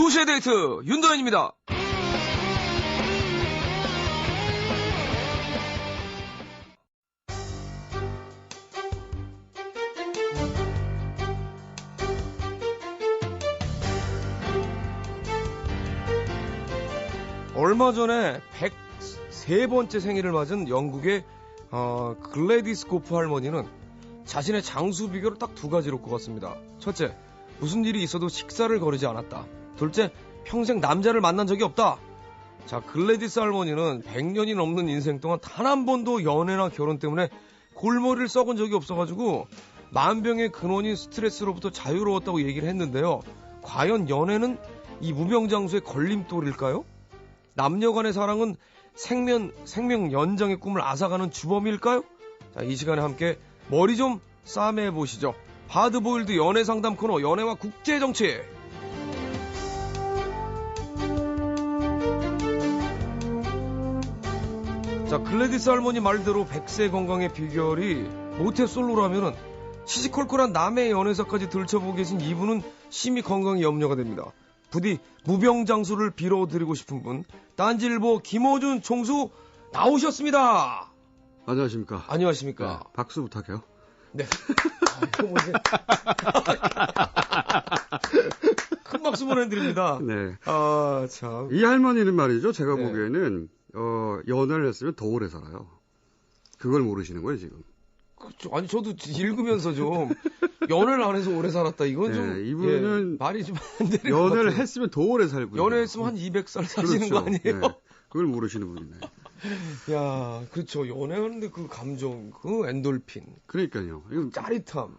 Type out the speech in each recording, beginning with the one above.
2시의 데이트 윤도현입니다. 얼마 전에 103번째 생일을 맞은 영국의 글래디스 고프 할머니는 자신의 장수 비결을 딱 두 가지로 꼽았습니다. 첫째, 무슨 일이 있어도 식사를 거르지 않았다. 둘째, 평생 남자를 만난 적이 없다. 자, 글래디스 할머니는 100년이 넘는 인생 동안 단 한 번도 연애나 결혼 때문에 골머리를 썩은 적이 없어가지고 만병의 근원인 스트레스로부터 자유로웠다고 얘기를 했는데요. 과연 연애는 이 무병장수의 걸림돌일까요? 남녀 간의 사랑은 생명 연장의 꿈을 앗아가는 주범일까요? 자, 이 시간에 함께 머리 좀 싸매보시죠. 하드보일드 연애 상담 코너 연애와 국제정치. 자, 글래디스 할머니 말대로 100세 건강의 비결이 모태솔로라면은 시시콜콜한 남의 연애사까지 들춰보고 계신 이분은 심히 건강에 염려가 됩니다. 부디 무병장수를 빌어드리고 싶은 분, 딴지일보 김호준 총수 나오셨습니다. 안녕하십니까. 안녕하십니까. 네, 박수 부탁해요. 네. 이거 뭐지? 큰 박수 보내드립니다. 네. 아, 참. 이 할머니는 말이죠. 제가 네. 보기에는, 연애를 했으면 더 오래 살아요. 그걸 모르시는 거예요, 지금. 그렇죠. 아니, 저도 읽으면서 좀, 연애를 안 해서 오래 살았다. 이건 네, 좀. 이분은 말이 좀 안 되는 것 연애를 같아요. 했으면 더 오래 살고요. 연애했으면 한 200살 사시는 그렇죠. 거 아니에요? 네, 그걸 모르시는 분이네. 야, 그렇죠. 연애하는데 그 감정, 그 엔돌핀. 그러니까요. 이건, 짜릿함.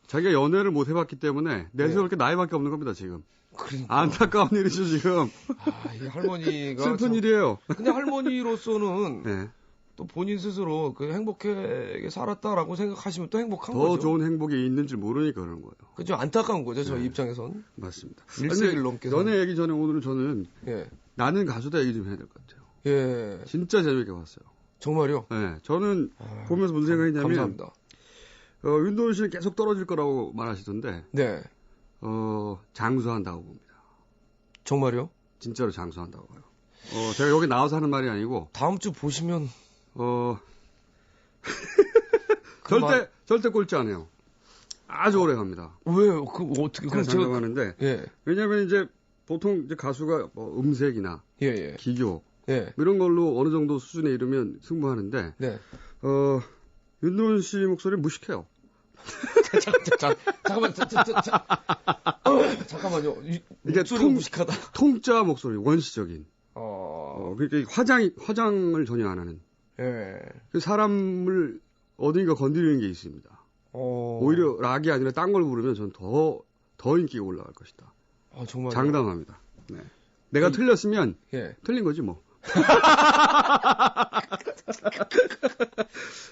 자기가 연애를 못 해봤기 때문에 내세울 게 나이밖에 없는 겁니다, 지금. 그러니까. 안타까운 일이죠, 지금. 아, 이 할머니가. 슬픈 참... 일이에요. 근데 할머니로서는 네. 또 본인 스스로 그 행복하게 살았다라고 생각하시면 또 행복한 더 거죠. 좋은 행복이 있는 줄 모르니까 그러는 거예요. 그죠. 안타까운 거죠. 저희 네. 입장에선. 맞습니다. 일세기를 넘게 연애 얘기 전에 오늘은 저는 예. 나는 가수다 얘기 좀 해야 될 것 같아요. 예. 진짜 재밌게 봤어요. 정말요? 네, 저는 보면서 무슨 생각했냐면 감사합니다. 윤도현 씨는 계속 떨어질 거라고 말하시던데 네. 장수한다고 봅니다. 정말요? 진짜로 장수한다고 봐요. 제가 여기 나와서 하는 말이 아니고 다음 주 보시면 절대 꼴찌 안 해요. 아주 오래 갑니다. 왜요? 그 어떻게 제가 장담하는데 예. 왜냐하면 이제 보통 이제 가수가 뭐 음색이나 예. 기교 예. 이런 걸로 어느 정도 수준에 이르면 승부하는데 네. 윤도현 씨 목소리는 무식해요. 잠깐만, 잠깐만요. 이게 목소리가 무식하다. 통짜 목소리, 원시적인. 그러니까 화장을 전혀 안 하는. 예. 그 사람을 어딘가 건드리는 게 있습니다. 오히려 락이 아니라 딴 걸 부르면 전 더 인기가 올라갈 것이다. 아, 정말. 장담합니다. 네. 내가 틀렸으면 예. 틀린 거지 뭐.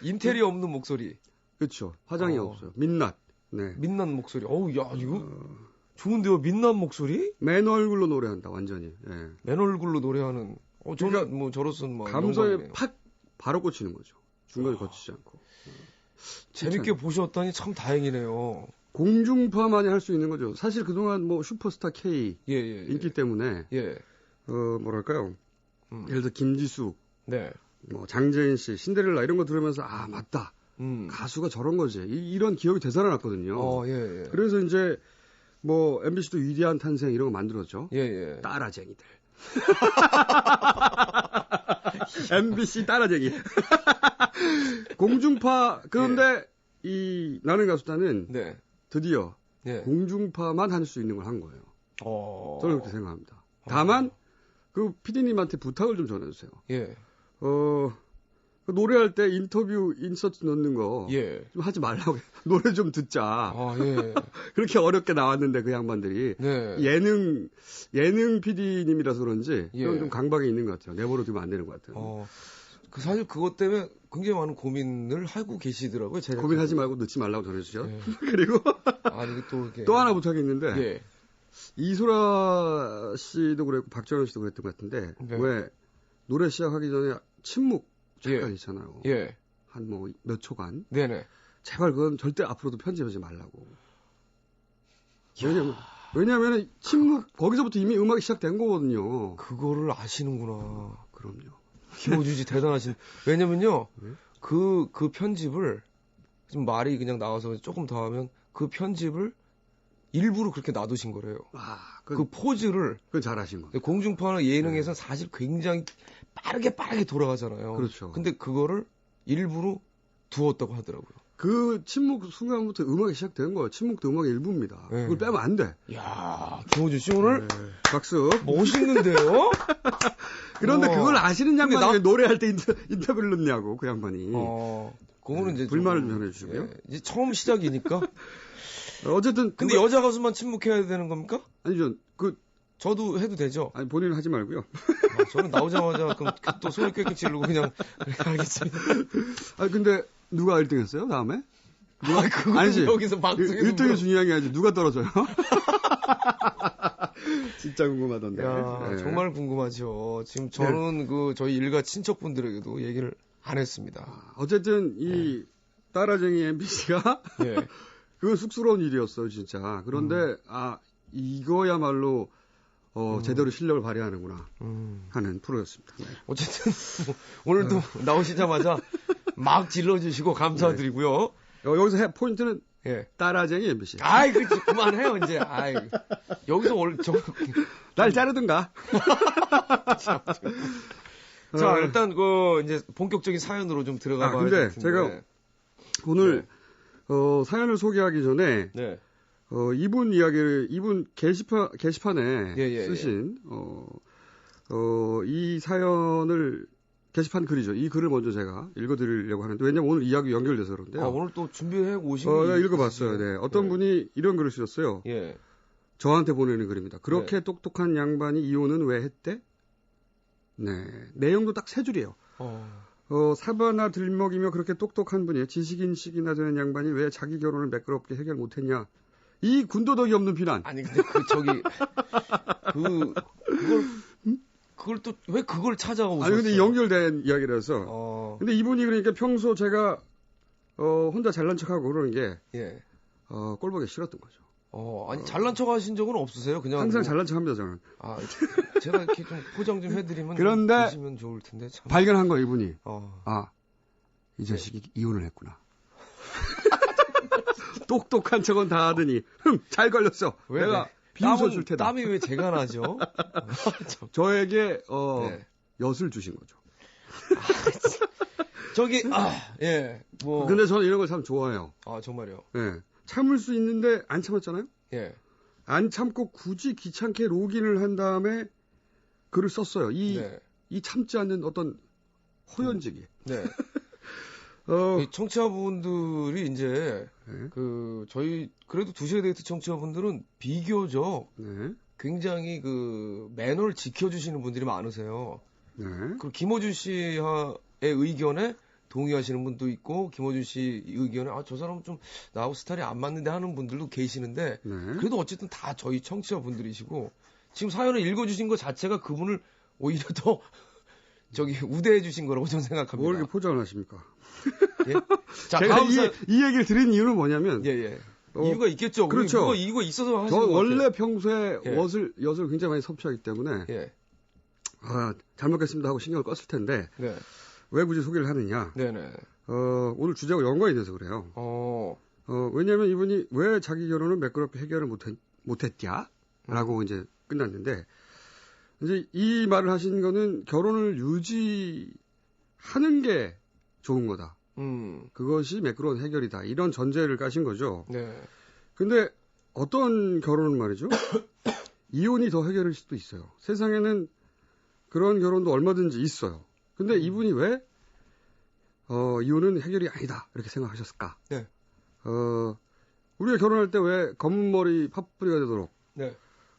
인테리어 없는 목소리. 그렇죠. 화장이 없어요. 민낯. 네. 민낯 목소리. 어우, 야, 이거 좋은데요. 민낯 목소리? 맨 얼굴로 노래한다. 완전히. 예. 맨 얼굴로 노래하는. 저는 그러니까 뭐 저로서는 뭐 감성에 영광이네요. 팍 바로 꽂히는 거죠. 중간에 거치지 않고. 재밌게 보셨다니 참 다행이네요. 공중파만이 할 수 있는 거죠. 사실 그동안 뭐 슈퍼스타 K 예. 인기 때문에 예. 뭐랄까요? 예를 들어 김지숙, 네. 뭐 장재인 씨, 신데렐라 이런 거 들으면서 아 맞다. 가수가 저런 거지. 이런 기억이 되살아났거든요. 예. 그래서 이제 뭐 MBC도 위대한 탄생 이런 거 만들었죠. 예. 따라쟁이들. MBC 따라쟁이. 공중파 그런데 이 나는 가수다는 네. 드디어 예. 공중파만 할 수 있는 걸 한 거예요. 저는 그렇게 생각합니다. 다만 그 PD님한테 부탁을 좀 전해주세요. 예. 그 노래할 때 인터뷰 인서트 넣는 거 좀 하지 말라고 노래 좀 듣자. 예. 그렇게 어렵게 나왔는데 그 양반들이 네. 예능 PD님이라서 그런지 그건 좀 강박이 있는 것 같아요. 내버려 두면 안 되는 것 같아요. 그 사실 그것 때문에 굉장히 많은 고민을 하고 계시더라고요. 제가 고민하지 말고 넣지 말라고 전해주죠. 예. 그리고 아니 또 하나 부탁이 있는데 예. 이소라 씨도 그랬고 박정현 씨도 그랬던 것 같은데 왜 노래 시작하기 전에 침묵 잠깐 있잖아요. 예. 한 뭐 몇 초간. 네네. 제발 그건 절대 앞으로도 편집하지 말라고. 왜냐면 왜냐하면 거기서부터 이미 음악이 시작된 거거든요. 그거를 아시는구나. 그럼요. 김호준 씨 대단하신. 왜냐면요. 네? 그 편집을 좀 말이 그냥 나와서 조금 더 하면 그 편집을 일부러 그렇게 놔두신 거래요. 그 포즈를. 그건 잘하신 거. 공중파나 예능에서는 사실 굉장히 빠르게 돌아가잖아요. 그렇죠. 근데 그거를 일부러 두었다고 하더라고요. 그 침묵 순간부터 음악이 시작된 거예요. 침묵도 음악의 일부입니다. 네. 그걸 빼면 안 돼. 이야, 김호준 씨 오늘 박수. 멋있는데요? 그런데 그걸 아시는 양반이 왜 노래할 때 인터뷰를 넣냐고, 그 양반이. 그거는 이제 불만을 좀 전해주시고요. 이제 처음 시작이니까. 어쨌든. 근데 여자 가수만 침묵해야 되는 겁니까? 아니죠. 저도 해도 되죠? 아니, 본인은 하지 말고요. 저는 나오자마자 그럼 또 소리 꽥꽥 지르고 그냥 알겠습니다. 근데 누가 1등 했어요, 다음에? 아니지. 여기서 방송에서 1등이 중요한 게 아니지. 누가 떨어져요? 진짜 궁금하던데. 야, 정말 궁금하죠. 지금 저는 저희 일가 친척분들에게도 얘기를 안 했습니다. 어쨌든 이 따라쟁이 MBC가 그건 쑥스러운 일이었어요, 진짜. 그런데 이거야말로 제대로 실력을 발휘하는구나 하는 프로였습니다. 네. 어쨌든 오늘도 나오시자마자 막 질러주시고 감사드리고요. 여기서 포인트는 따라쟁이 MBC. 그렇지. 그만해요 이제. 여기서 날 자르든가. 자, 일단 이제 본격적인 사연으로 좀 들어가 봐야 될 텐데. 근데 제가 오늘 사연을 소개하기 전에 이분 게시판에 쓰신 이 사연을 게시판 글이죠. 이 글을 먼저 제가 읽어드리려고 하는데 왜냐면 오늘 이야기 연결돼서 그런데요. 오늘 또 준비해 오신 게 읽어봤어요. 네. 어떤 분이 이런 글을 쓰셨어요. 저한테 보내는 글입니다. 그렇게 똑똑한 양반이 이혼은 왜 했대? 네. 내용도 딱 3줄이에요. 사바나 들먹이며 그렇게 똑똑한 분이 지식인식이나 되는 양반이 왜 자기 결혼을 매끄럽게 해결 못했냐? 이 군더더기 없는 비난. 아니 근데 그걸 또 왜 그걸 찾아가 오셨어요? 근데 연결된 이야기라서. 근데 이분이 그러니까 평소 제가 혼자 잘난 척하고 그러는 게 꼴보기 싫었던 거죠. 잘난 척 하신 적은 없으세요? 그냥 항상 잘난 척합니다 저는. 제가 이렇게 좀 포장 좀 해드리면 그런데 보시면 좋을 텐데 참. 발견한 거예요 이분이. 이 자식이 이혼을 했구나. 똑똑한 척은 다 하더니 잘 걸렸어. 내가 비웃어 줄 테다. 땀이 왜 제가 나죠? 저에게 엿을 주신 거죠. 근데 저는 이런 걸 참 좋아해요. 정말요? 네. 참을 수 있는데 안 참았잖아요. 안 참고 굳이 귀찮게 로gin을 한 다음에 글을 썼어요. 이 참지 않는 어떤 호연지기. 청취자분들이 이제 저희 그래도 2시에 데이트 청취자분들은 비교적 굉장히 매너를 지켜주시는 분들이 많으세요. 그리고 김호준 씨의 의견에 동의하시는 분도 있고 김호준 씨 의견에 저 사람은 좀 나하고 스타일이 안 맞는데 하는 분들도 계시는데 그래도 어쨌든 다 저희 청취자분들이시고 지금 사연을 읽어주신 것 자체가 그분을 오히려 더 우대해 주신 거라고 저는 생각합니다. 뭘 이렇게 포장을 하십니까? 자, 제가 이 얘기를 드린 이유는 뭐냐면 이유가 있겠죠. 그렇죠. 이거 있어서 하시는 저 것 원래 같아요. 평소에 엿을 굉장히 많이 섭취하기 때문에 잘 먹겠습니다 하고 신경을 껐을 텐데 왜 굳이 소개를 하느냐? 오늘 주제하고 연관이 돼서 그래요. 왜냐하면 이분이 왜 자기 결혼을 매끄럽게 해결을 못했냐라고 이제 끝났는데 이제 이 말을 하신 거는 결혼을 유지하는 게 좋은 거다. 그것이 매끄러운 해결이다. 이런 전제를 까신 거죠. 근데 어떤 결혼은 말이죠. 이혼이 더 해결일 수도 있어요. 세상에는 그런 결혼도 얼마든지 있어요. 근데 이분이 왜 이혼은 해결이 아니다 이렇게 생각하셨을까? 우리가 결혼할 때 왜 검은 머리 팥뿌리가 되도록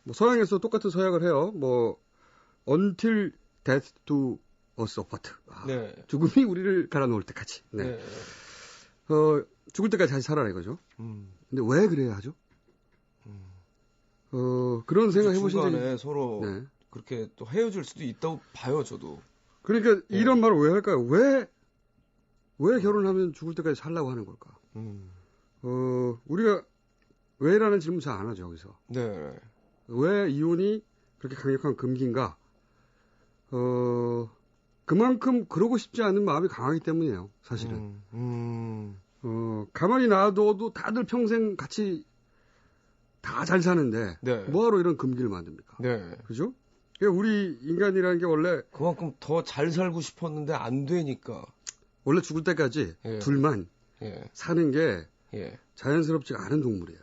뭐 서양에서 똑같은 서약을 해요. 뭐 until death do us apart. 죽음이 우리를 갈아놓을 때까지. 죽을 때까지 다시 살아라 이거죠. 근데 왜 그래야 하죠? 그런 생각 해보신 적이 중간에 서로 그렇게 또 헤어질 수도 있다고 봐요, 저도. 그러니까 이런 말을 왜 할까요? 왜 결혼하면 죽을 때까지 살라고 하는 걸까? 우리가 왜라는 질문 잘 안 하죠, 여기서. 네. 왜 이혼이 그렇게 강력한 금기인가? 그만큼 그러고 싶지 않은 마음이 강하기 때문이에요, 사실은. 가만히 놔둬도 다들 평생 같이 다 잘 사는데, 네. 뭐하러 이런 금기를 만듭니까? 네. 그죠? 그러니까 우리 인간이라는 게 원래. 그만큼 더 잘 살고 싶었는데 안 되니까. 원래 죽을 때까지 예. 둘만 예. 사는 게 예. 자연스럽지가 않은 동물이에요.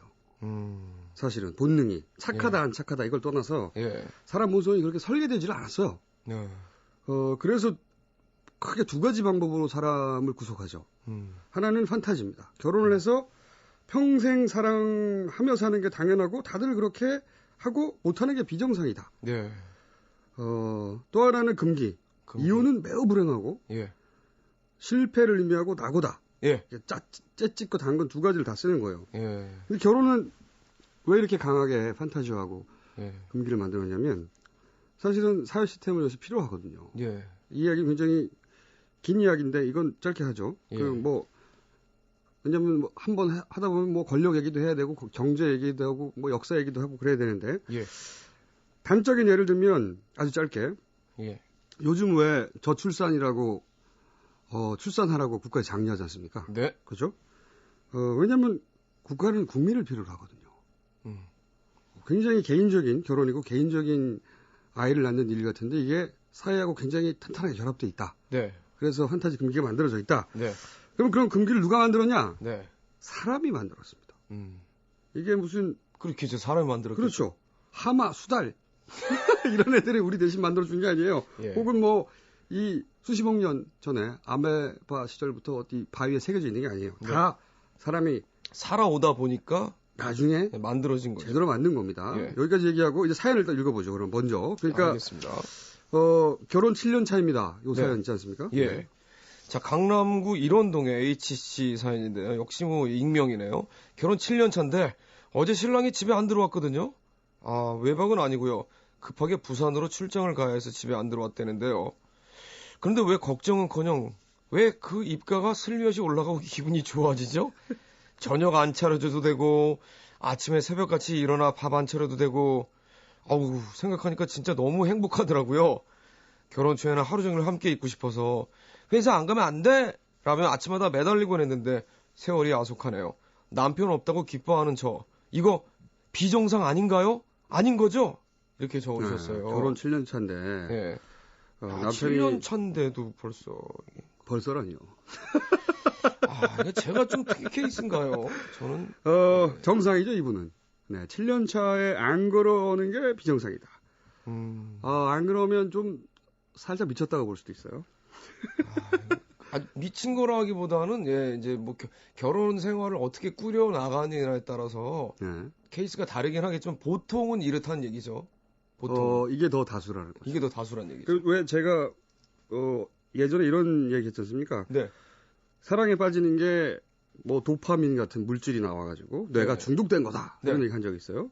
사실은 본능이 착하다 예. 안 착하다 이걸 떠나서 예. 사람 모성이 그렇게 설계되지를 않았어요. 예. 그래서 크게 두 가지 방법으로 사람을 구속하죠. 하나는 판타지입니다. 결혼을 해서 평생 사랑하며 사는 게 당연하고 다들 그렇게 하고 못하는 게 비정상이다. 예. 또 하나는 금기. 이혼은 매우 불행하고 예. 실패를 의미하고 낙오다. 예. 째찍고 당근 두 가지를 다 쓰는 거예요. 예. 근데 결혼은 왜 이렇게 강하게 판타지화하고 예. 금기를 만들었냐면 사실은 사회 시스템은 요새 필요하거든요. 예. 이 이야기 굉장히 긴 이야기인데 이건 짧게 하죠. 예. 왜냐면 뭐 한번 하다 보면 뭐 권력 얘기도 해야 되고 경제 얘기도 하고 뭐 역사 얘기도 하고 그래야 되는데 예. 단적인 예를 들면 아주 짧게 예. 요즘 왜 저출산이라고 출산하라고 국가에 장려하지 않습니까? 네. 그죠? 왜냐면 국가는 국민을 필요로 하거든요. 굉장히 개인적인 결혼이고 개인적인 아이를 낳는 일 같은데 이게 사회하고 굉장히 탄탄하게 결합돼 있다. 네. 그래서 판타지 금기가 만들어져 있다. 네. 그럼 그런 금기를 누가 만들었냐? 네. 사람이 만들었습니다. 이게 무슨 그렇겠죠. 사람이 만들었겠죠. 그렇죠. 하마, 수달 이런 애들이 우리 대신 만들어준 게 아니에요. 예. 혹은 뭐 이 수십억 년 전에 아메바 시절부터 어디 바위에 새겨져 있는 게 아니에요. 네. 다 사람이 살아오다 보니까 나중에 만들어진 거죠. 제대로 만든 겁니다. 예. 여기까지 얘기하고 이제 사연을 일단 읽어보죠. 그럼 먼저. 그러니까 알겠습니다. 결혼 7년 차입니다. 요 사연 네. 있지 않습니까? 예. 네. 자, 강남구 일원동의 H씨 사연인데요. 역시 뭐 익명이네요. 결혼 7년 차인데 어제 신랑이 집에 안 들어왔거든요. 아, 외박은 아니고요. 급하게 부산으로 출장을 가야 해서 집에 안 들어왔다는데요. 그런데 왜 걱정은커녕 왜 그 입가가 슬며시 올라가고 기분이 좋아지죠? 저녁 안 차려줘도 되고 아침에 새벽같이 일어나 밥 안 차려도 되고 아우 생각하니까 진짜 너무 행복하더라고요. 결혼 초에는 하루 종일 함께 있고 싶어서 회사 안 가면 안 돼? 라며 아침마다 매달리곤 했는데 세월이 야속하네요. 남편 없다고 기뻐하는 저 이거 비정상 아닌가요? 아닌 거죠? 이렇게 적어주셨어요. 네, 결혼 7년 차인데 네. 남편이 7년 차인데도 벌써라니요. 이거 제가 좀 특이 케이스인가요? 저는 정상이죠 이분은. 네, 7년 차에 안 그러는 게 비정상이다. 안 그러면 좀 살짝 미쳤다고 볼 수도 있어요. 미친 거라기보다는 예 이제 뭐 결혼 생활을 어떻게 꾸려 나가느냐에 따라서 네. 케이스가 다르긴 하겠지만 보통은 이렇다는 얘기죠. 보통 이게 더 다수라는 거죠. 이게 더 다수라는 얘기죠. 왜 제가 예전에 이런 얘기 했지 않습니까? 네. 사랑에 빠지는 게 뭐 도파민 같은 물질이 나와가지고 뇌가 네. 중독된 거다 이런 네. 얘기 한 적이 있어요.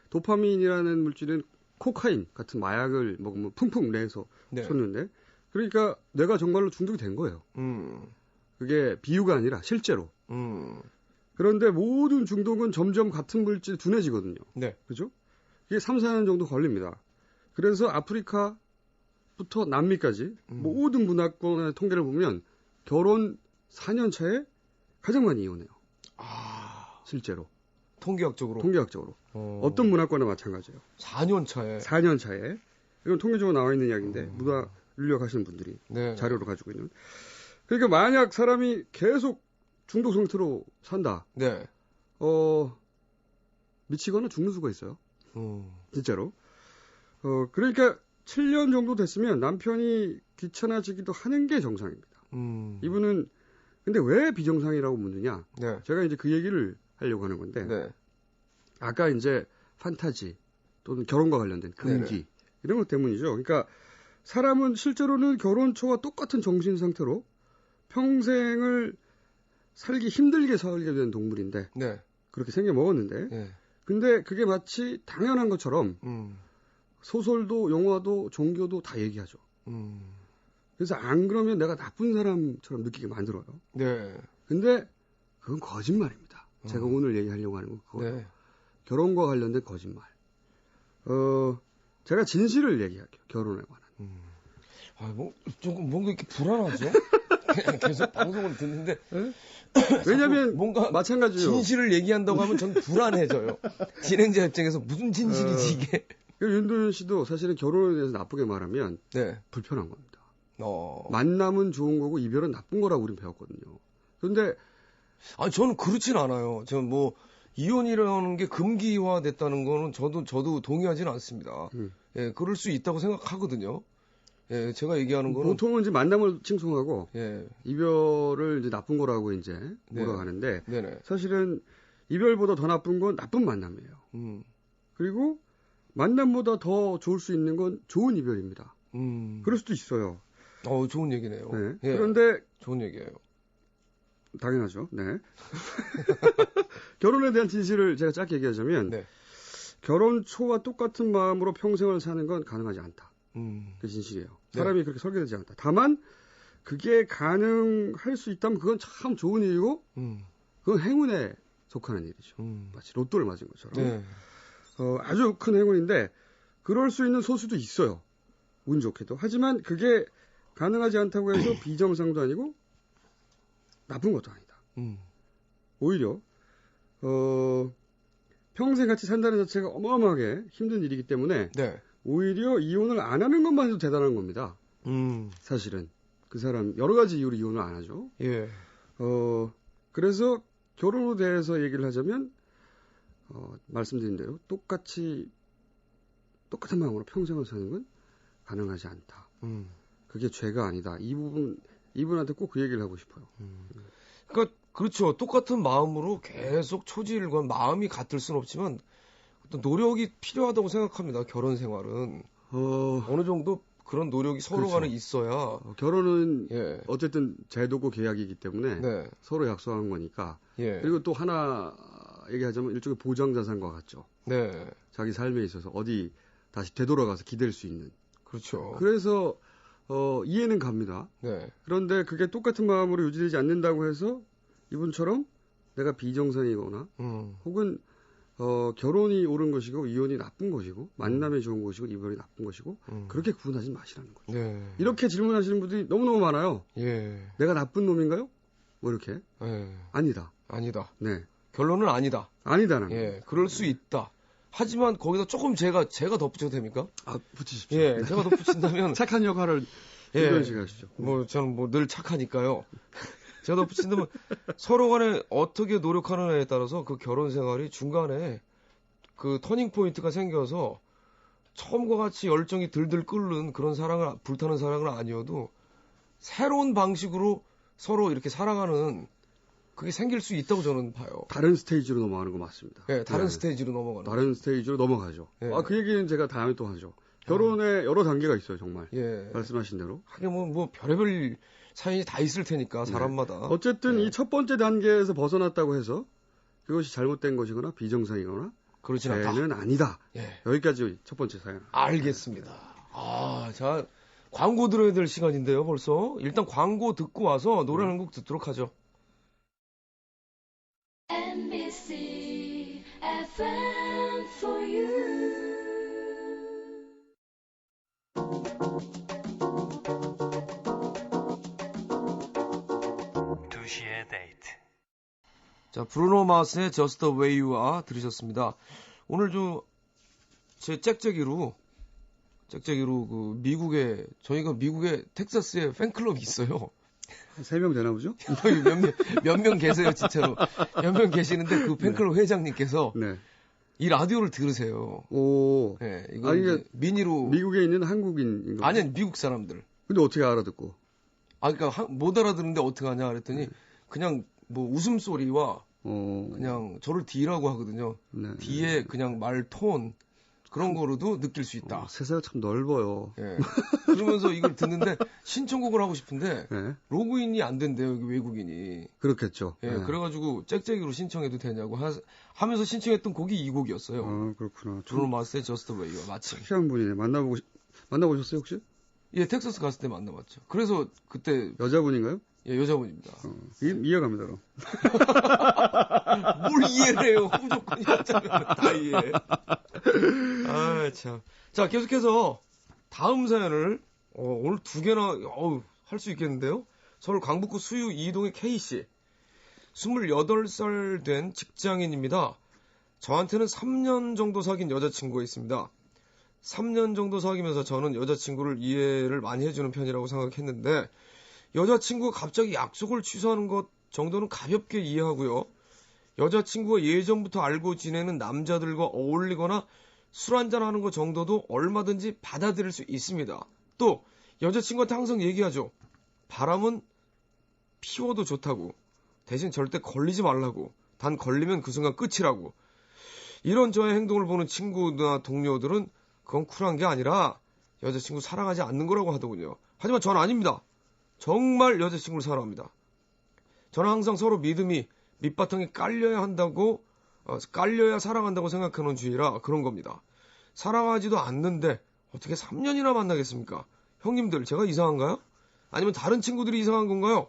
도파민이라는 물질은 코카인 같은 마약을 먹으면 풍풍 내서 네. 솟는데 그러니까 뇌가 정말로 중독이 된 거예요. 그게 비유가 아니라 실제로. 그런데 모든 중독은 점점 같은 물질이 둔해지거든요. 네. 그죠? 이게 3, 4년 정도 걸립니다. 그래서 아프리카부터 남미까지 모든 문화권의 통계를 보면 결혼 4년 차에 가장 많이 이혼해요. 실제로. 통계학적으로. 어떤 문화권에 마찬가지예요. 4년 차에. 4년 차에. 이건 통계적으로 나와 있는 이야기인데 문화 인력 하시는 분들이 네. 자료로 가지고 있는. 그러니까 만약 사람이 계속 중독 상태로 산다. 네. 미치거나 죽는 수가 있어요. 진짜로. 그러니까 7년 정도 됐으면 남편이 귀찮아지기도 하는 게 정상입니다. 이분은 근데 왜 비정상이라고 묻느냐? 네. 제가 이제 그 얘기를 하려고 하는 건데. 네. 아까 이제 판타지 또는 결혼과 관련된 금기 네네. 이런 것 때문이죠. 그러니까 사람은 실제로는 결혼 초와 똑같은 정신 상태로 평생을 살기 힘들게 살게 된 동물인데 네. 그렇게 생겨 먹었는데 네. 근데 그게 마치 당연한 것처럼 소설도 영화도 종교도 다 얘기하죠. 그래서 안 그러면 내가 나쁜 사람처럼 느끼게 만들어요. 네. 근데 그건 거짓말입니다. 제가 오늘 얘기하려고 하는 건 그거예요. 네. 결혼과 관련된 거짓말. 제가 진실을 얘기할게요. 결혼에 관한. 조금 뭔가 이렇게 불안하죠? 그냥 계속 방송을 듣는데. 왜냐면, 뭔가 마찬가지로. 진실을 얘기한다고 하면 전 불안해져요. 진행자 입장에서 무슨 진실이지, 이게. 윤도현 씨도 사실은 결혼에 대해서 나쁘게 말하면. 네. 불편한 겁니다. 만남은 좋은 거고, 이별은 나쁜 거라고 우린 배웠거든요. 그런데. 저는 그렇진 않아요. 저는 이혼이라는 게 금기화 됐다는 거는 저도 동의하지는 않습니다. 예, 그럴 수 있다고 생각하거든요. 예, 제가 얘기하는 거는. 보통은 이제 만남을 칭송하고, 예. 이별을 이제 나쁜 거라고 이제 몰아가는데, 네네. 사실은 이별보다 더 나쁜 건 나쁜 만남이에요. 그리고 만남보다 더 좋을 수 있는 건 좋은 이별입니다. 그럴 수도 있어요. 좋은 얘기네요. 네. 예. 그런데. 좋은 얘기예요. 당연하죠. 네. 결혼에 대한 진실을 제가 짧게 얘기하자면, 네. 결혼 초와 똑같은 마음으로 평생을 사는 건 가능하지 않다. 그 진실이에요. 사람이 네. 그렇게 설계되지 않다. 다만 그게 가능할 수 있다면 그건 참 좋은 일이고, 그건 행운에 속하는 일이죠. 마치 로또를 맞은 것처럼. 네. 아주 큰 행운인데 그럴 수 있는 소수도 있어요. 운 좋게도. 하지만 그게 가능하지 않다고 해서 비정상도 아니고 나쁜 것도 아니다. 오히려 평생 같이 산다는 자체가 어마어마하게 힘든 일이기 때문에 네. 오히려 이혼을 안 하는 것만 해도 대단한 겁니다. 사실은 그 사람 여러 가지 이유로 이혼을 안 하죠. 예. 그래서 결혼에 대해서 얘기를 하자면 말씀드린 대로 똑같은 마음으로 평생을 사는 건 가능하지 않다. 그게 죄가 아니다. 이분한테 꼭 그 얘기를 하고 싶어요. 그러니까 그렇죠. 똑같은 마음으로 계속 초지를 건 마음이 같을 수는 없지만 어떤 노력이 필요하다고 생각합니다. 결혼 생활은 어느 정도 그런 노력이 서로 그렇죠. 간에 있어야 결혼은 예. 어쨌든 제도고 계약이기 때문에 네. 서로 약속한 거니까 예. 그리고 또 하나 얘기하자면 일종의 보장자산과 같죠. 네. 자기 삶에 있어서 어디 다시 되돌아가서 기댈 수 있는. 그렇죠. 그래서 이해는 갑니다. 네. 그런데 그게 똑같은 마음으로 유지되지 않는다고 해서 이분처럼 내가 비정상이거나 혹은 결혼이 옳은 것이고 이혼이 나쁜 것이고 만남이 좋은 것이고 이별이 나쁜 것이고 그렇게 구분하지 마시라는 거죠. 네. 이렇게 질문하시는 분들이 너무너무 많아요. 예. 내가 나쁜 놈인가요? 뭐 이렇게. 예. 아니다. 아니다. 네. 결론은 아니다. 아니다는. 예. 그럴 수 있다. 하지만 거기다 조금 제가 덧붙여도 됩니까? 붙이십시오. 예. 제가 덧붙인다면 착한 역할을 이런 식으로 하시죠. 저는 늘 착하니까요. 제가 덧붙인다면 서로 간에 어떻게 노력하느냐에 따라서 그 결혼 생활이 중간에 그 터닝 포인트가 생겨서 처음과 같이 열정이 들들 끓는 그런 불타는 사랑은 아니어도 새로운 방식으로 서로 이렇게 사랑하는 그게 생길 수 있다고 저는 봐요. 다른 스테이지로 넘어가는 거 맞습니다. 네, 다른 스테이지로 넘어가는. 다른 스테이지로 넘어가죠. 네. 그 얘기는 제가 다음에 또 하죠. 결혼에 여러 단계가 있어요, 정말. 예. 말씀하신 대로. 하긴 뭐 별의별 사연이 다 있을 테니까 사람마다. 네. 어쨌든 이 첫 번째 단계에서 벗어났다고 해서 그것이 잘못된 것이거나 비정상이거나 그렇진 않다. 죄는 아니다. 예. 여기까지 첫 번째 사연. 알겠습니다. 자 광고 들어야 될 시간인데요, 벌써. 일단 광고 듣고 와서 노래 한 곡 듣도록 하죠. NBC FM for you. 2시의 데이트. 자, 브루노 마스의 Just the Way You Are 들으셨습니다. 오늘 제 짹짹이로 저희가 미국에 텍사스에 팬클럽이 있어요. 3명 되나 보죠? 몇 명 계세요, 진짜로. 몇 명 계시는데 그 팬클럽 회장님께서 네. 이 라디오를 들으세요. 오. 네, 이거 미니로. 미국에 있는 한국인인가? 아니, 미국 사람들. 근데 어떻게 알아듣고? 그러니까 못 알아듣는데 어떻게 하냐 그랬더니 그냥 뭐 웃음소리와 그냥 저를 D라고 하거든요. 네. D에 그냥 말 톤 그런 거로도 느낄 수 있다. 세상이 참 넓어요. 예. 그러면서 이걸 듣는데 신청곡을 하고 싶은데 네. 로그인이 안 된대요. 여기 외국인이. 그렇겠죠. 예. 네. 그래가지고 짹짹이로 신청해도 되냐고 하면서 신청했던 곡이 이 곡이었어요. 그렇구나. 브루노 마스의 Just the Way You Are. 마침. 특이한 분이네. 만나보셨어요 혹시? 예, 텍사스 갔을 때 만나봤죠. 그래서 그때 여자분인가요? 예, 여자분입니다. 이해갑니다, 그럼. 뭘 이해를 해요? 무조건 여자면 다 이해해. 아, 참. 자, 계속해서 다음 사연을 오늘 2개나 할 수 있겠는데요. 서울 광북구 수유 2동의 K씨. 28살 된 직장인입니다. 저한테는 3년 정도 사귄 여자친구가 있습니다. 3년 정도 사귀면서 저는 여자친구를 이해를 많이 해주는 편이라고 생각했는데 여자친구가 갑자기 약속을 취소하는 것 정도는 가볍게 이해하고요. 여자친구가 예전부터 알고 지내는 남자들과 어울리거나 술 한잔하는 것 정도도 얼마든지 받아들일 수 있습니다. 또 여자친구한테 항상 얘기하죠. 바람은 피워도 좋다고. 대신 절대 걸리지 말라고. 단 걸리면 그 순간 끝이라고. 이런 저의 행동을 보는 친구나 동료들은 그건 쿨한 게 아니라 여자친구 사랑하지 않는 거라고 하더군요. 하지만 전 아닙니다. 정말 여자친구를 사랑합니다. 저는 항상 서로 믿음이 밑바탕에 깔려야 한다고, 깔려야 사랑한다고 생각하는 주의라 그런 겁니다. 사랑하지도 않는데 어떻게 3년이나 만나겠습니까? 형님들, 제가 이상한가요? 아니면 다른 친구들이 이상한 건가요?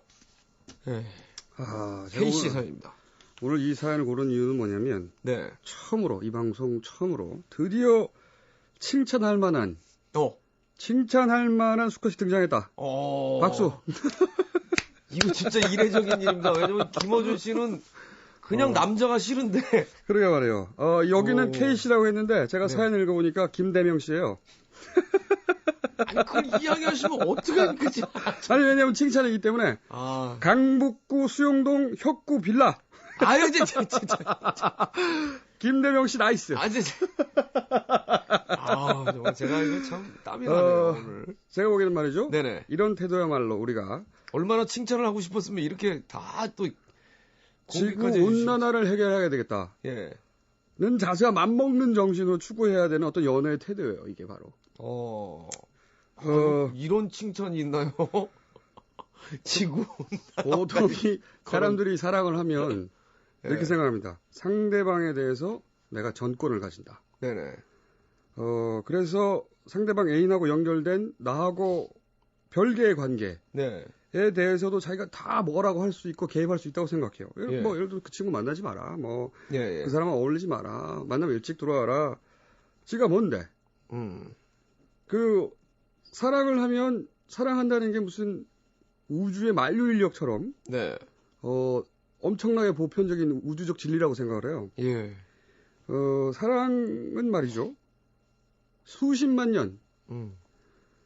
K씨 사연입니다. 오늘 이 사연을 고른 이유는 뭐냐면, 네. 처음으로, 이 방송 처음으로 드디어 칭찬할 만한 수컷이 등장했다. 박수. 이거 진짜 이례적인 일입니다. 왜냐면 김어준 씨는 그냥 남자가 싫은데. 그러게 말해요. 여기는 K씨라고 했는데 제가 사연 읽어보니까 김대명 씨예요. 아니, 그걸 이야기하시면 어떡하지? 아니, 왜냐면 칭찬이기 때문에. 강북구 수용동 혁구 빌라. 아유, 진짜. 김대명 씨 나이스. 정말 제가 이거 참 땀이 나네요, 오늘. 제가 보기에는 말이죠. 네네. 이런 태도야말로 우리가. 얼마나 칭찬을 하고 싶었으면 이렇게 다 또. 지구 온난화를 해결해야 되겠다. 예. 는 자세와 맞먹는 정신으로 추구해야 되는 어떤 연애의 태도예요, 이게 바로. 이런 칭찬이 있나요? 지구 보통 사람들이 사랑을 하면 이렇게 생각합니다. 상대방에 대해서 내가 전권을 가진다. 네네. 그래서 상대방 애인하고 연결된 나하고 별개의 관계에 대해서도 자기가 다 뭐라고 할 수 있고 개입할 수 있다고 생각해요. 뭐 예를 들어 그 친구 만나지 마라. 그 사람과 어울리지 마라. 만나면 일찍 들어와라. 지가 뭔데? 그 사랑을 하면 사랑한다는 게 무슨 우주의 만류 인력처럼 엄청나게 보편적인 우주적 진리라고 생각을 해요. 사랑은 말이죠. 수십만 년,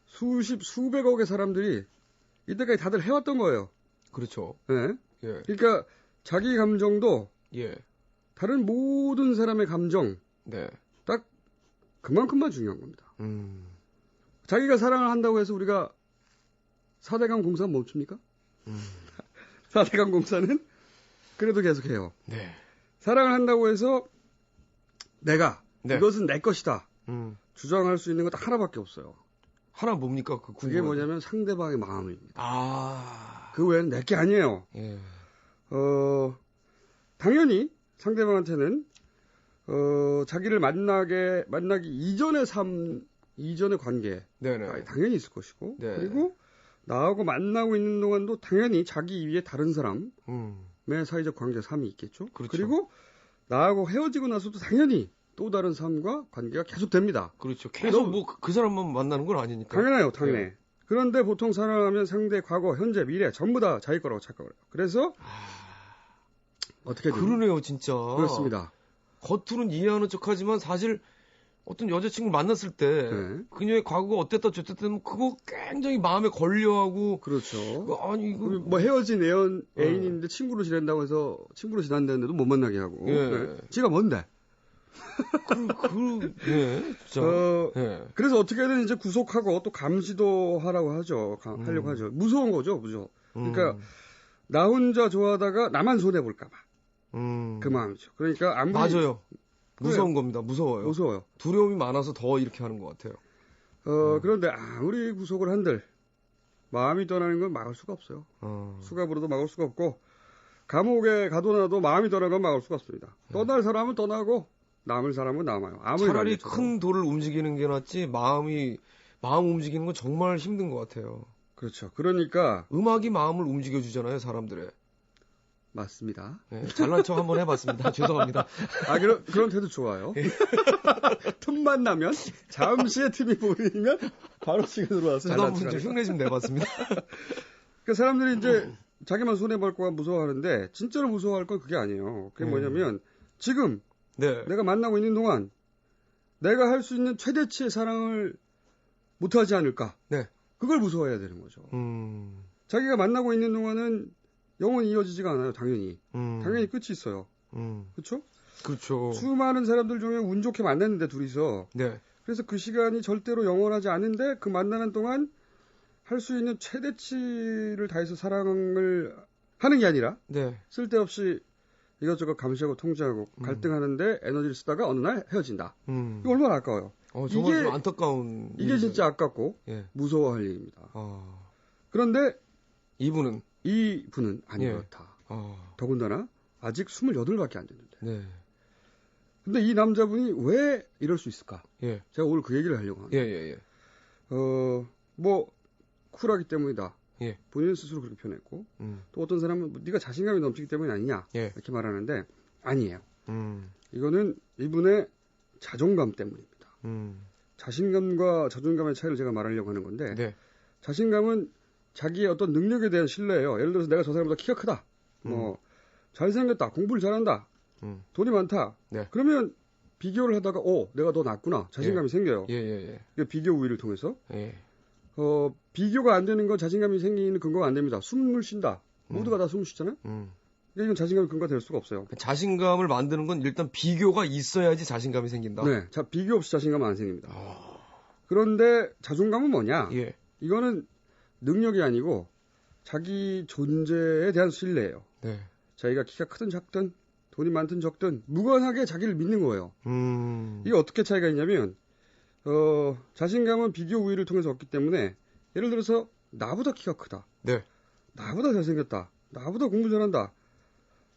수백억의 사람들이 이때까지 다들 해왔던 거예요. 그렇죠. 네. 그러니까 자기 감정도 다른 모든 사람의 감정 딱 그만큼만 중요한 겁니다. 자기가 사랑을 한다고 해서 우리가 4대강 공사 멈춥니까? 4대강 공사는 그래도 계속해요. 사랑을 한다고 해서 내가 이것은 내 것이다 주장할 수 있는 것 하나밖에 없어요. 하나 뭡니까? 그게 뭐냐면 상대방의 마음입니다. 그 외에는 내 게 아니에요. 당연히 상대방한테는 자기를 만나기 이전의 이전의 관계 당연히 있을 것이고 그리고 나하고 만나고 있는 동안도 당연히 자기 이외에 다른 사람의 사회적 관계 삶이 있겠죠. 그리고 나하고 헤어지고 나서도 당연히 또 다른 삶과 관계가 계속됩니다. 그렇죠. 계속 그 사람만 만나는 건 아니니까. 당연해요. 당연해. 그런데 보통 사랑하면 상대 과거, 현재, 미래 전부 다 자기 거라고 착각을 해요. 그래서 어떻게 돼요? 그러네요, 진짜. 그렇습니다. 겉으로는 이해하는 척하지만 사실 어떤 여자친구를 만났을 때 그녀의 과거가 어땠다 저땠다 그거 굉장히 마음에 걸려하고 그렇죠. 아니 이거 뭐 헤어진 애인인데 친구로 지낸다고 해서 친구로 지낸다는데도 못 만나게 하고 지가 뭔데? 진짜. 그래서 어떻게든 이제 구속하고 또 감시도 하라고 하죠. 하려고 하죠. 무서운 거죠, 무죠. 그러니까 나 혼자 좋아하다가 나만 손해 볼까봐. 그 마음이죠. 그러니까 아무리 맞아요. 무서운 겁니다. 무서워요. 두려움이 많아서 더 이렇게 하는 것 같아요. 그런데 아무리 구속을 한들 마음이 떠나는 건 막을 수가 없어요. 수갑으로도 막을 수가 없고 감옥에 가둬놔도 마음이 떠나는 건 막을 수가 없습니다. 떠날 사람은 떠나고 남을 사람은 남아요. 차라리 큰 돌을 움직이는 게 낫지 마음이 마음 움직이는 건 정말 힘든 것 같아요. 그렇죠. 그러니까 음악이 마음을 움직여주잖아요, 사람들의. 맞습니다. 네, 잘난 척 한번 해봤습니다. 죄송합니다. 그런 태도 좋아요. 틈만 나면 잠시의 틈이 보이면 바로 시간으로 와서 저도 한번 좀 흉내 좀 내봤습니다. 그러니까 사람들이 이제 자기만 손해볼까 무서워하는데 진짜로 무서워할 건 그게 아니에요. 그게 뭐냐면 지금 내가 만나고 있는 동안 내가 할 수 있는 최대치의 사랑을 못하지 않을까. 그걸 무서워해야 되는 거죠. 자기가 만나고 있는 동안은 영원히 이어지지가 않아요. 당연히. 당연히 끝이 있어요. 그렇죠? 그렇죠. 수많은 사람들 중에 운 좋게 만났는데 둘이서. 그래서 그 시간이 절대로 영원하지 않은데 그 만나는 동안 할 수 있는 최대치를 다해서 사랑을 하는 게 아니라 쓸데없이 이것저것 감시하고 통제하고 갈등하는데 에너지를 쓰다가 어느 날 헤어진다. 이거 얼마나 아까워요. 정말 좀 안타까운 이게 진짜 아깝고 무서워할 일입니다. 그런데 이분은 아닌 것 같아. 더군다나 아직 28밖에 안 됐는데. 근데 이 남자분이 왜 이럴 수 있을까? 제가 오늘 그 얘기를 하려고 합니다. 뭐 쿨하기 때문이다. 본인 스스로 그렇게 표현했고 또 어떤 사람은 네가 자신감이 넘치기 때문이 아니냐 이렇게 말하는데 아니에요. 이거는 이분의 자존감 때문입니다. 자신감과 자존감의 차이를 제가 말하려고 하는 건데 자신감은 자기의 어떤 능력에 대한 신뢰예요. 예를 들어서 내가 저 사람보다 키가 크다. 뭐 잘생겼다. 공부를 잘한다. 돈이 많다. 그러면 비교를 하다가 내가 더 낫구나. 자신감이 생겨요. 비교 우위를 통해서. 비교가 안 되는 건 자신감이 생기는 근거가 안 됩니다. 숨을 쉰다. 모두가 다 숨을 쉬잖아요. 그러니까 이건 자신감의 근거가 될 수가 없어요. 자신감을 만드는 건 일단 비교가 있어야지 자신감이 생긴다. 비교 없이 자신감은 안 생깁니다. 그런데 자존감은 뭐냐? 이거는 능력이 아니고 자기 존재에 대한 신뢰예요. 자기가 키가 크든 작든 돈이 많든 적든 무관하게 자기를 믿는 거예요. 이게 어떻게 차이가 있냐면 자신감은 비교 우위를 통해서 얻기 때문에 예를 들어서 나보다 키가 크다. 나보다 잘생겼다. 나보다 공부 잘한다.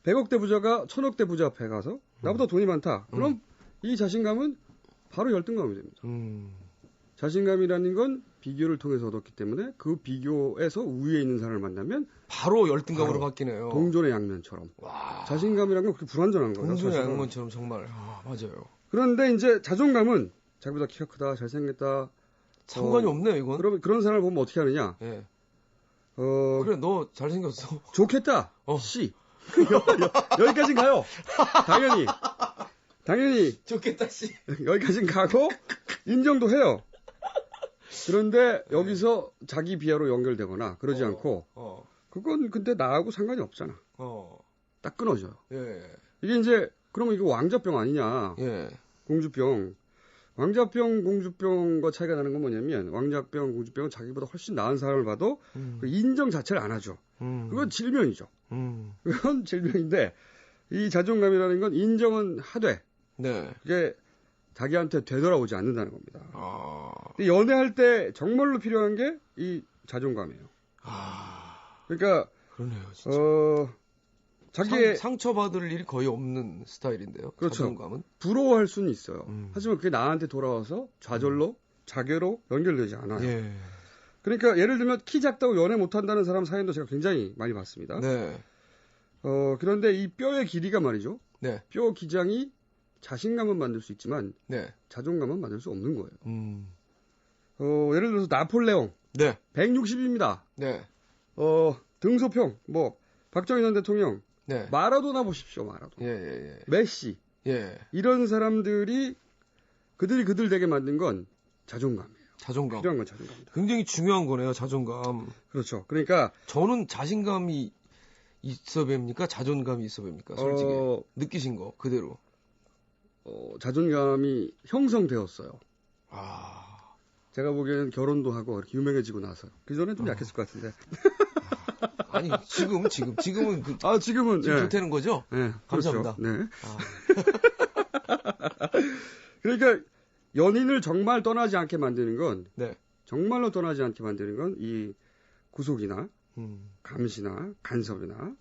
100억대 부자가 1000억대 부자 앞에 가서 나보다 돈이 많다. 그럼 이 자신감은 바로 열등감이 됩니다. 자신감이라는 건 비교를 통해서 얻었기 때문에 그 비교에서 우위에 있는 사람을 만나면 바로 열등감으로 바뀌네요. 동전의 양면처럼. 자신감이라는 건 그렇게 불완전한 거예요. 동전의 양면처럼 정말. 맞아요. 그런데 이제 자존감은 자기보다 키가 크다, 잘생겼다. 상관이 없네요, 이건. 그러면 그런 사람을 보면 어떻게 하느냐? 그래, 너 잘생겼어. 좋겠다. 씨. 여기까진 가요. 당연히. 좋겠다, 씨. 여기까진 가고, 인정도 해요. 그런데 여기서 자기 비하로 연결되거나 그러지 않고, 그건 근데 나하고 상관이 없잖아. 딱 끊어져요. 이게 이제, 그러면 이거 왕자병 아니냐. 공주병. 왕자병, 공주병과 차이가 나는 건 뭐냐면 왕자병, 공주병은 자기보다 훨씬 나은 사람을 봐도 그 인정 자체를 안 하죠. 그건 질병이죠. 그건 질병인데 이 자존감이라는 건 인정은 하되 그게 자기한테 되돌아오지 않는다는 겁니다. 연애할 때 정말로 필요한 게 이 자존감이에요. 그러니까 그러네요, 진짜. 자기의 상처받을 일이 거의 없는 스타일인데요. 그렇죠. 자존감은 부러워할 수는 있어요. 하지만 그게 나한테 돌아와서 좌절로 자괴로 연결되지 않아요. 그러니까 예를 들면 키 작다고 연애 못한다는 사람 사연도 제가 굉장히 많이 봤습니다. 그런데 이 뼈의 길이가 말이죠. 뼈 기장이 자신감은 만들 수 있지만 자존감은 만들 수 없는 거예요. 예를 들어서 나폴레옹 160입니다. 등소평 박정희 전 대통령 마라도나 보십시오. 마라도나. 메시. 이런 사람들이 그들 되게 만든 건 자존감이에요. 자존감. 필요한 건 자존감입니다. 굉장히 중요한 거네요. 자존감. 그렇죠. 그러니까 저는 자신감이 있어 봅니까? 자존감이 있어 봅니까? 솔직히 느끼신 거 그대로. 자존감이 형성되었어요. 제가 보기에는 결혼도 하고 이렇게 유명해지고 나서. 그 전에 좀 약했을 것 같은데. 아니 지금은 지금은 지금은 좋다는 거죠? 감사합니다. 그렇죠. 그러니까 연인을 정말 떠나지 않게 만드는 건 정말로 떠나지 않게 만드는 건 이 구속이나 감시나 간섭이나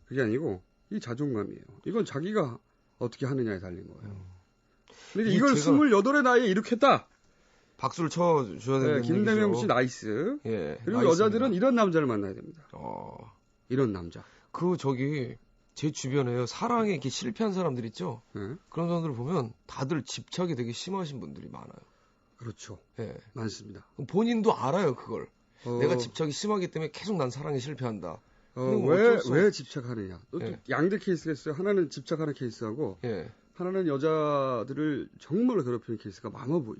그게 아니고 이 자존감이에요. 이건 자기가 어떻게 하느냐에 달린 거예요. 그러니까 이걸 28의 나이에 이렇게 했다. 박수를 쳐줘야 되는 김대명 얘기죠. 씨 나이스. 예. 그리고 나이스입니다. 여자들은 이런 남자를 만나야 됩니다. 이런 남자. 제 주변에요. 사랑에 이렇게 실패한 사람들 있죠? 그런 사람들을 보면 다들 집착이 되게 심하신 분들이 많아요. 그렇죠. 예. 많습니다. 본인도 알아요, 그걸. 내가 집착이 심하기 때문에 계속 난 사랑에 실패한다. 왜 집착하느냐. 또 양대 케이스가 있어요. 하나는 집착하는 케이스하고, 하나는 여자들을 정말로 괴롭히는 케이스가 마마보이.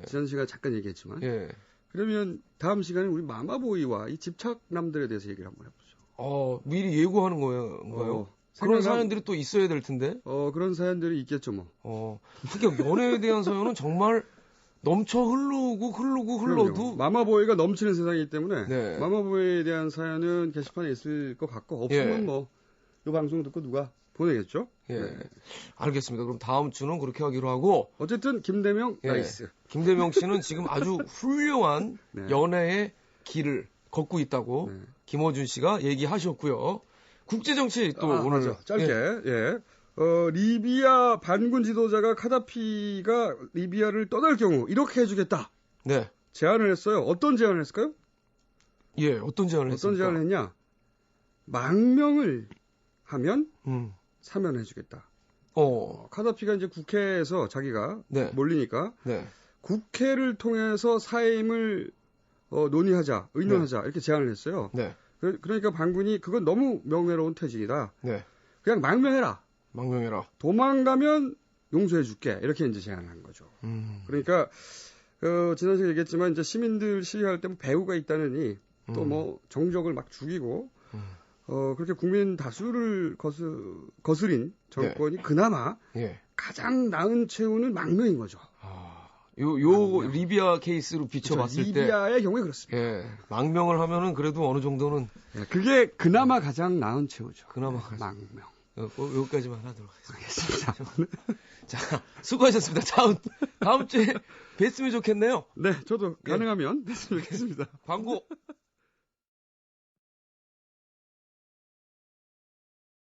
지난 시간에 잠깐 얘기했지만. 그러면 다음 시간에 우리 마마보이와 이 집착남들에 대해서 얘기를 한번 해보죠. 미리 예고하는 거예요? 그런 사연들이 또 있어야 될 텐데. 그런 사연들이 있겠죠, 뭐. 그러니까 연애에 대한 사연은 정말 넘쳐 흐르고 흘러도 마마보이가 넘치는 세상이기 때문에 마마보이에 대한 사연은 게시판에 있을 것 같고 없으면 뭐 이 방송 듣고 누가 보내겠죠. 알겠습니다. 그럼 다음 주는 그렇게 하기로 하고 어쨌든 김대명 나이스. 김대명 씨는 지금 아주 훌륭한 연애의 길을 걷고 있다고 김어준 씨가 얘기하셨고요. 국제정치 또 오늘 맞아. 짧게 리비아 반군 지도자가 카다피가 리비아를 떠날 경우 이렇게 해주겠다. 제안을 했어요. 어떤 제안을 했을까요? 어떤 제안을 했습니까? 어떤 제안을 했냐? 망명을 하면 사면해주겠다. 카다피가 이제 국회에서 자기가 몰리니까 국회를 통해서 사임을 논의하자, 의논하자 이렇게 제안을 했어요. 그러니까 반군이 그건 너무 명예로운 퇴직이다. 그냥 망명해라. 도망가면 용서해줄게. 이렇게 이제 제안을 한 거죠. 그러니까 지난 시간에 얘기했지만 이제 시민들 시위할 때 뭐 배후가 있다느니 또 뭐 정적을 막 죽이고 그렇게 국민 다수를 거스린 정권이 그나마 가장 나은 최후는 망명인 거죠. 망명. 리비아 케이스로 비춰봤을 때 리비아의 경우에 그렇습니다. 망명을 하면은 그래도 어느 정도는 그게 그나마 가장 나은 최후죠. 망명. 여기까지만 하도록 하겠습니다. 자, 수고하셨습니다. 다음 주에 뵀으면 좋겠네요. 네, 저도 가능하면 뵀으면 좋겠습니다. 광고.